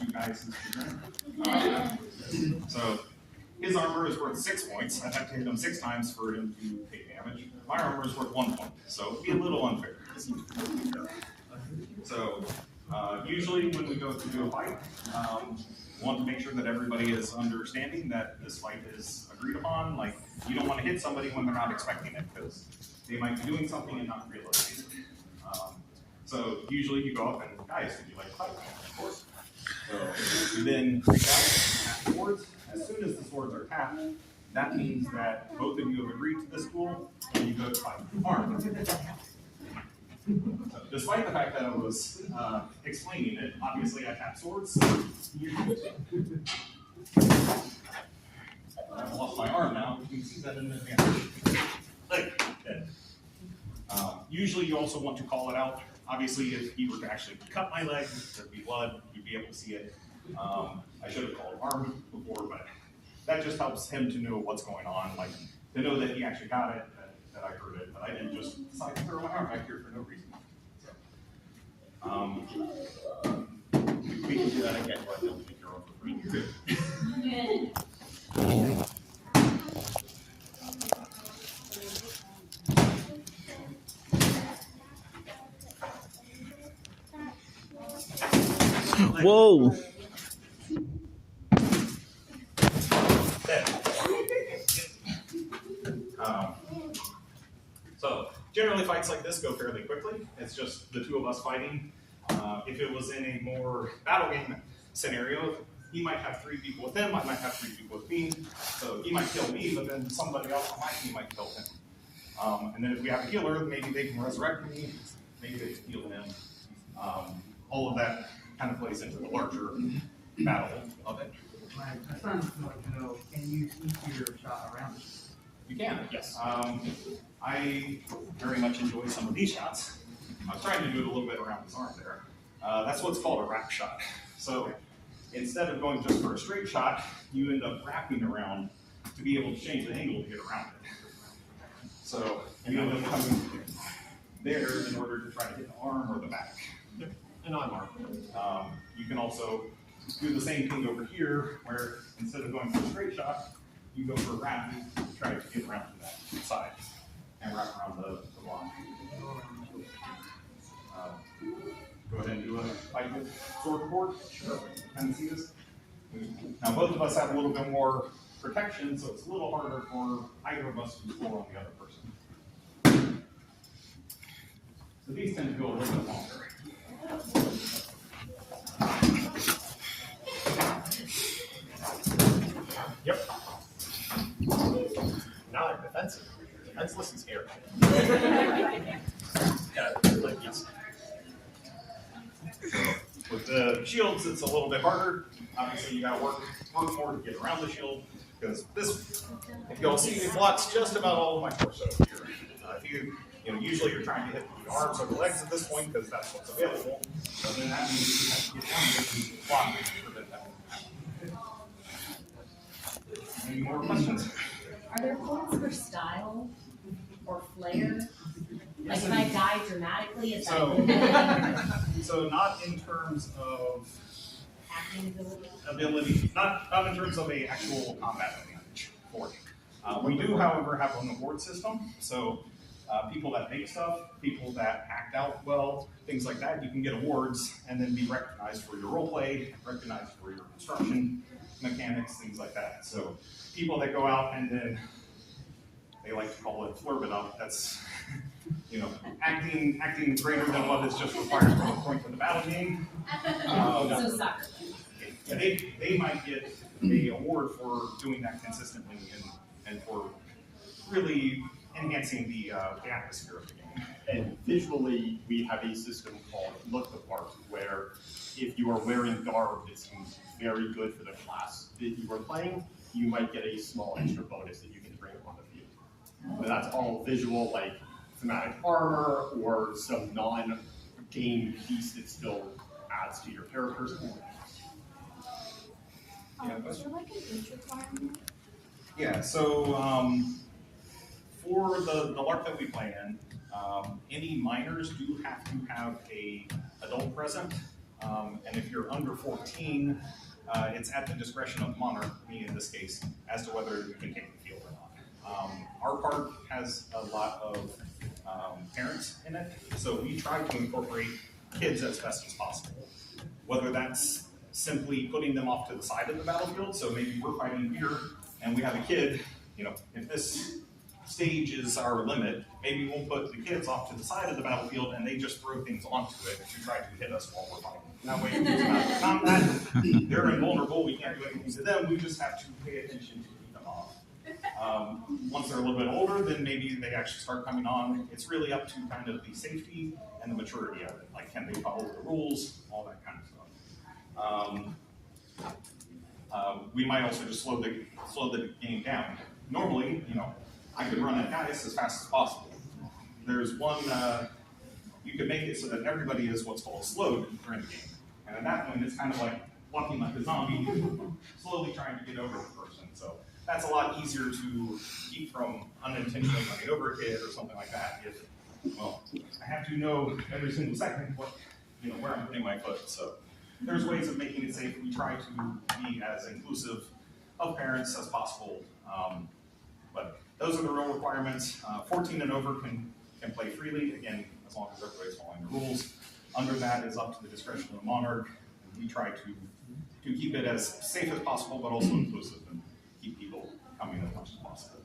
you guys. So his armor is worth 6 points. I'd have to hit him 6 times for him to take damage. My armor is worth 1 point, so it'd be a little unfair. So usually when we go to do a fight, we want to make sure that everybody is understanding that this fight is agreed upon. Like, you don't want to hit somebody when they're not expecting it, because they might be doing something and not realizing it. So usually you go up and, guys, would you like to fight? Of course. So you then reach out, tap swords. As soon as the swords are tapped, that means that both of you have agreed to this duel, and you go to fight armed. So, despite the fact that I was explaining it, obviously I tap swords. So I've lost my arm now. You can see that in the advantage. Like, usually you also want to call it out. Obviously, if you were to actually cut my leg, there'd be blood, you'd be able to see it. I should have called arm before, but that just helps him to know what's going on, like to know that he actually got it, that I heard it, but I didn't just decide to throw my arm back here for no reason. So, we can do that again, but you'll take your arm for free. Good. Whoa! So generally fights like this go fairly quickly. It's just the two of us fighting. If it was in a more battle game scenario, he might have 3 people with him, I might have 3 people with me. So he might kill me, but then somebody else on my team might kill him. And then if we have a healer, maybe they can resurrect me, maybe they can heal him. All of that kind of plays into the larger battle of it. My son would like to know, can you sneak your shot around it? You can, yes. I very much enjoy some of these shots. I was trying to do it a little bit around his arm there. That's what's called a wrap shot. So instead of going just for a straight shot, you end up wrapping around to be able to change the angle to get around it. So you end up coming there in order to try to hit the arm or the back. And on arm. You can also do the same thing over here, where instead of going for a straight shot, you go for a wrap to try to get around to that side and wrap around the block. Go ahead and do a fight with sword board. Sure. Kind of see this. Now both of us have a little bit more protection, so it's a little harder for either of us to score on the other person. So these tend to go a little bit longer. Yep. Now they're defensive. Defenseless is scary. Yeah, like yes. With the shields, it's a little bit harder. Obviously, you gotta work more to get around the shield, because this, if you'll see, it blocks just about all of my torso here. If usually you're trying to hit the arms or the legs at this point because that's what's available. So then that means you have to get down here and block it to prevent that from happening. Any more questions? Are there points for style or flair? Like Yes, if I die dramatically, is so, that so not in terms of acting ability, not in terms of a actual combat advantage for you. We do, however, have an award system. So people that make stuff, people that act out well, things like that, you can get awards and then be recognized for your role play, recognized for your construction mechanics, things like that. So people that go out and then they like to call it flurb it up. That's acting greater than what is just required from a point in the battle game. So soccer. Yeah, they might get an award for doing that consistently and for really enhancing the atmosphere of the game. And visually, we have a system called Look the Part, where if you are wearing garb that seems very good for the class that you are playing, you might get a small extra bonus that you can bring on the field. But that's all visual, like thematic armor or some non-game piece that still adds to your character's points. Is there like an age requirement? Yeah, so for the LARP that we play in, any minors do have to have a adult present. And if you're under 14, it's at the discretion of the monarch, me in this case, as to whether you can take the field or not. Our park has a lot of parents in it, so we try to incorporate kids as best as possible. Whether that's simply putting them off to the side of the battlefield, so maybe we're fighting here and we have a kid, if this stage is our limit, maybe we'll put the kids off to the side of the battlefield and they just throw things onto it to try to hit us while we're fighting. That way, if it's about combat, they're invulnerable, we can't do anything to them, we just have to pay attention to keep them off. Once they're a little bit older, then maybe they actually start coming on. It's really up to kind of the safety and the maturity of it. Like, can they follow the rules, all that kind of stuff. We might also just slow the game down. Normally, I could run at guys as fast as possible. There's one, you could make it so that everybody is what's called slowed during the game. And at that point, it's kind of like walking like a zombie, slowly trying to get over the person. So that's a lot easier to keep from unintentionally running over a kid or something like that. If, I have to know every single second where I'm putting my foot. So there's ways of making it safe. We try to be as inclusive of parents as possible. But those are the real requirements. 14 and over can play freely, again, as long as everybody's following the rules. Under that is up to the discretion of the monarch. We try to keep it as safe as possible, but also inclusive and keep people coming as much as possible.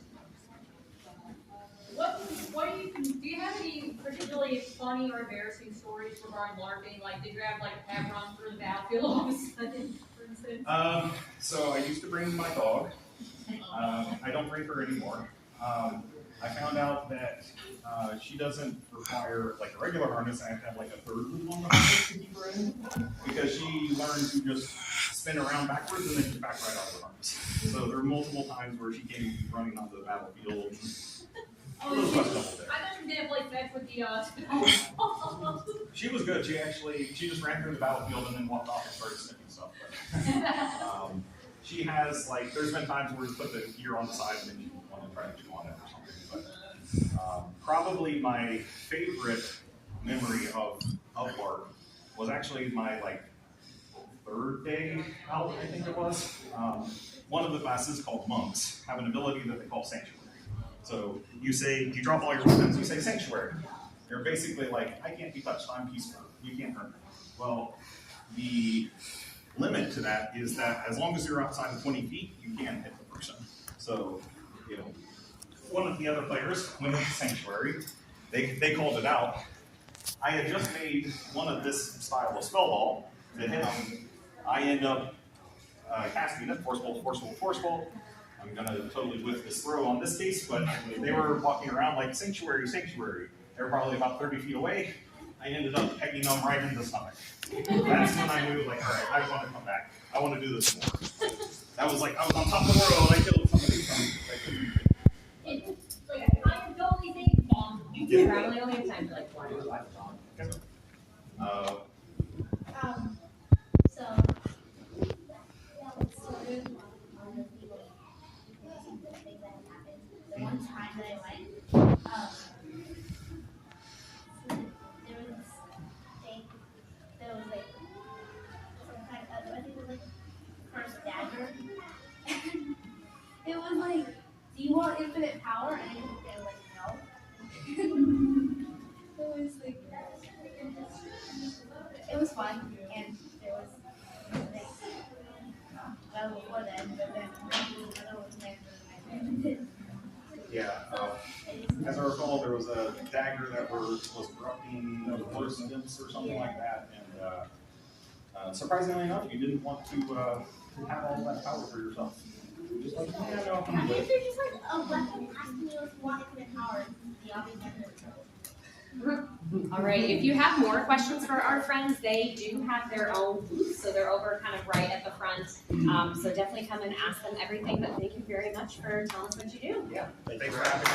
Do you have any particularly funny or embarrassing stories regarding LARPing? Like, did you have like a pet run through the battlefield all of a sudden, for instance? So I used to bring my dog. I don't bring her anymore. I found out that she doesn't require like a regular harness. I have to have like a third loop on the harness to keep her in, because she learned to just spin around backwards and then get back right out of the harness. So there are multiple times where she came to be running onto the battlefield. I thought you didn't play fetch with the She was good. She just ran through the battlefield and then walked off and started sniffing stuff. But, she has there's been times where we put the gear on the side and then you want to try to chew on it or something. But probably my favorite memory of LARP was actually my third day out, I think it was. One of the classes called monks have an ability that they call sanctuary. So you drop all your weapons, you say sanctuary. They're basically like, I can't be touched, I'm peaceful, you can't hurt me. Well, the limit to that is that as long as you're outside of 20 feet, you can hit the person. So, one of the other players went into sanctuary, they called it out. I had just made one of this style of spell ball that hit him. I end up casting it, forceful. I'm gonna totally whiff this throw on this case, but they were walking around like sanctuary. They were probably about 30 feet away. I ended up pegging them right in the stomach. That's when I knew, all right, I want to come back. I want to do this more. That was I was on top of the world. I killed somebody from. I don't think bomb. Yeah. Probably only have time for one. So, yeah, it's sort of one of the things that happened. The one time that I went, there was this thing that was some kind of, I think it was first dagger. It was do you want infinite power? And they were no. It was it was fun, and there was well before then, but then another one planned. Yeah. As I recall, there was a dagger that was corrupting the force imps or something like that, and surprisingly enough, you didn't want to have all that power for yourself. You're just no, I I'm think good. they're just a weapon asking you if you want infinite power. The obvious answer is no. All right, if you have more questions for our friends, they do have their own booths, so they're over kind of right at the front. So definitely come and ask them everything, but thank you very much for telling us what you do. Yeah, thanks for having me.